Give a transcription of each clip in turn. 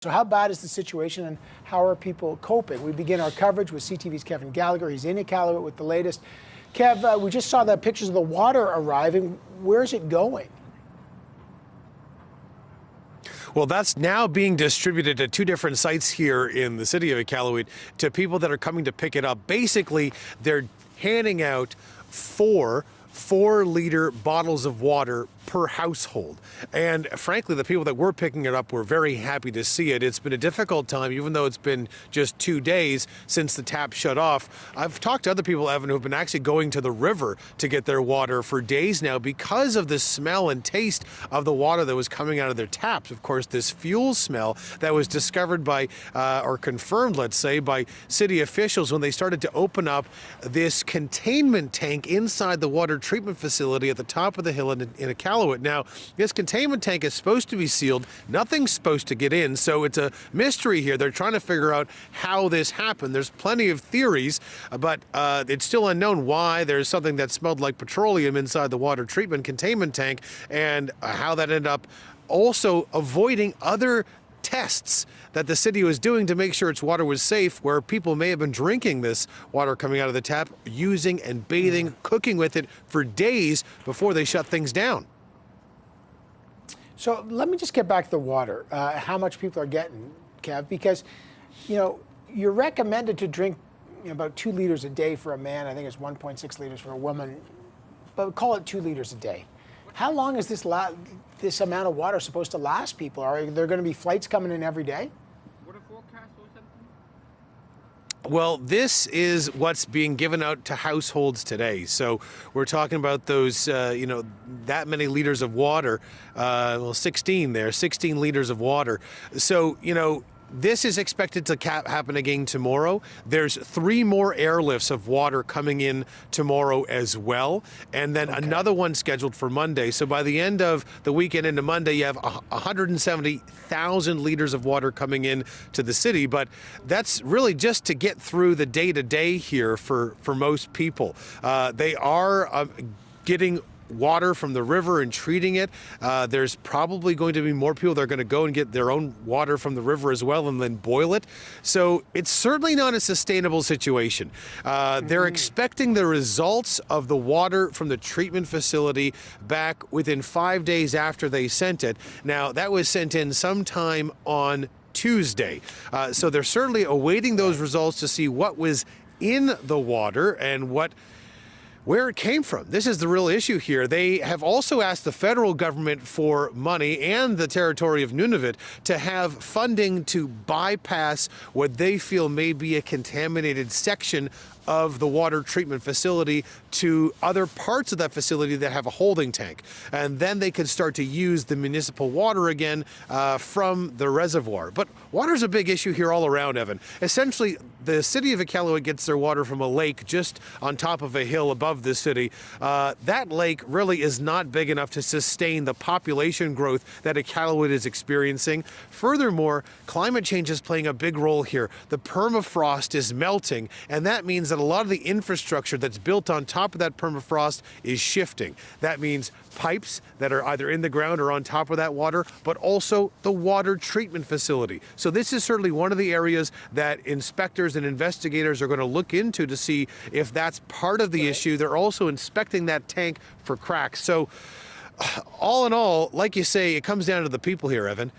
So how bad is the situation and how are people coping? We begin our coverage with CTV's Kevin Gallagher. He's in Iqaluit with the latest. Kev, we just saw the pictures of the water arriving. Where's it going? Well, that's now being distributed at two different sites here in the city of Iqaluit to people that are coming to pick it up. Basically, they're handing out four 4-liter bottles of water per household. And frankly, the people that were picking it up were very happy to see it. It's been a difficult time, even though it's been just 2 days since the tap shut off. I've talked to other people, Evan, who've been actually going to the river to get their water for days now because of the smell and taste of the water that was coming out of their taps. Of course, this fuel smell that was discovered by, or confirmed, let's say, by city officials when they started to open up this containment tank inside the water treatment facility at the top of the hill in Iqaluit. Now, this containment tank is supposed to be sealed. Nothing's supposed to get in, so it's a mystery here. They're trying to figure out how this happened. There's plenty of theories, but it's still unknown why there's something that smelled like petroleum inside the water treatment containment tank and how that ended up also avoiding other tests that the city was doing to make sure its water was safe, where people may have been drinking this water coming out of the tap, using and bathing, cooking with it for days before they shut things down. So let me just get back to the water, how much people are getting, Kev, because, you know, you're recommended to drink about 2 liters a day for a man. I think it's 1.6 liters for a woman, but call it 2 liters a day. How long is this amount of water supposed to last people? Are there going to be flights coming in every day? Well, this is what's being given out to households today. So we're talking about those, that many liters of water. 16 liters of water. So, this is expected to happen again tomorrow. There's 3 more airlifts of water coming in tomorrow as well, and then another one scheduled for Monday. So by the end of the weekend into Monday, you have 170,000 liters of water coming in to the city. But that's really just to get through the day-to-day here for most people. They are getting water from the river and treating it. There's probably going to be more people that are going to go and get their own water from the river as well and then boil it. So it's certainly not a sustainable situation. They're expecting the results of the water from the treatment facility back within 5 days after they sent it. Now, that was sent in sometime on Tuesday. So they're certainly awaiting those results to see what was in the water and where it came from. This is the real issue here. They have also asked the federal government for money and the territory of Nunavut to have funding to bypass what they feel may be a contaminated section of the water treatment facility to other parts of that facility that have a holding tank. And then they could start to use the municipal water again from the reservoir. But water's a big issue here all around, Evan. Essentially, the city of Iqaluit gets their water from a lake just on top of a hill above the city. That lake really is not big enough to sustain the population growth that Iqaluit is experiencing. Furthermore, climate change is playing a big role here. The permafrost is melting, and that means that a lot of the infrastructure that's built on top of that permafrost is shifting. That means pipes that are either in the ground or on top of that water, but also the water treatment facility. So this is certainly one of the areas that inspectors and investigators are going to look into to see if that's part of the issue. They're also inspecting that tank for cracks. So all in all, like you say, it comes down to the people here, Evan.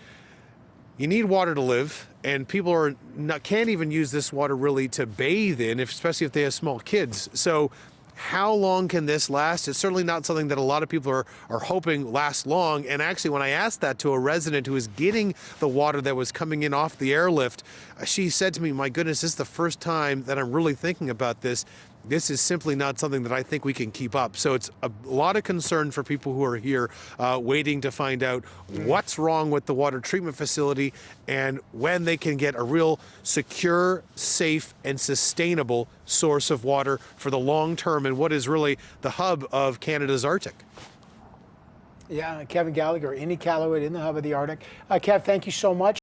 You need water to live, and people can't even use this water really to bathe in, especially if they have small kids. So how long can this last? It's certainly not something that a lot of people are hoping lasts long. And actually, when I asked that to a resident who was getting the water that was coming in off the airlift, she said to me, my goodness, this is the first time that I'm really thinking about this. This is simply not something that I think we can keep up. So it's a lot of concern for people who are here waiting to find out what's wrong with the water treatment facility and when they can get a real secure, safe, and sustainable source of water for the long term in what is really the hub of Canada's Arctic. Yeah, Kevin Gallagher in Iqaluit in the hub of the Arctic. Kev, thank you so much.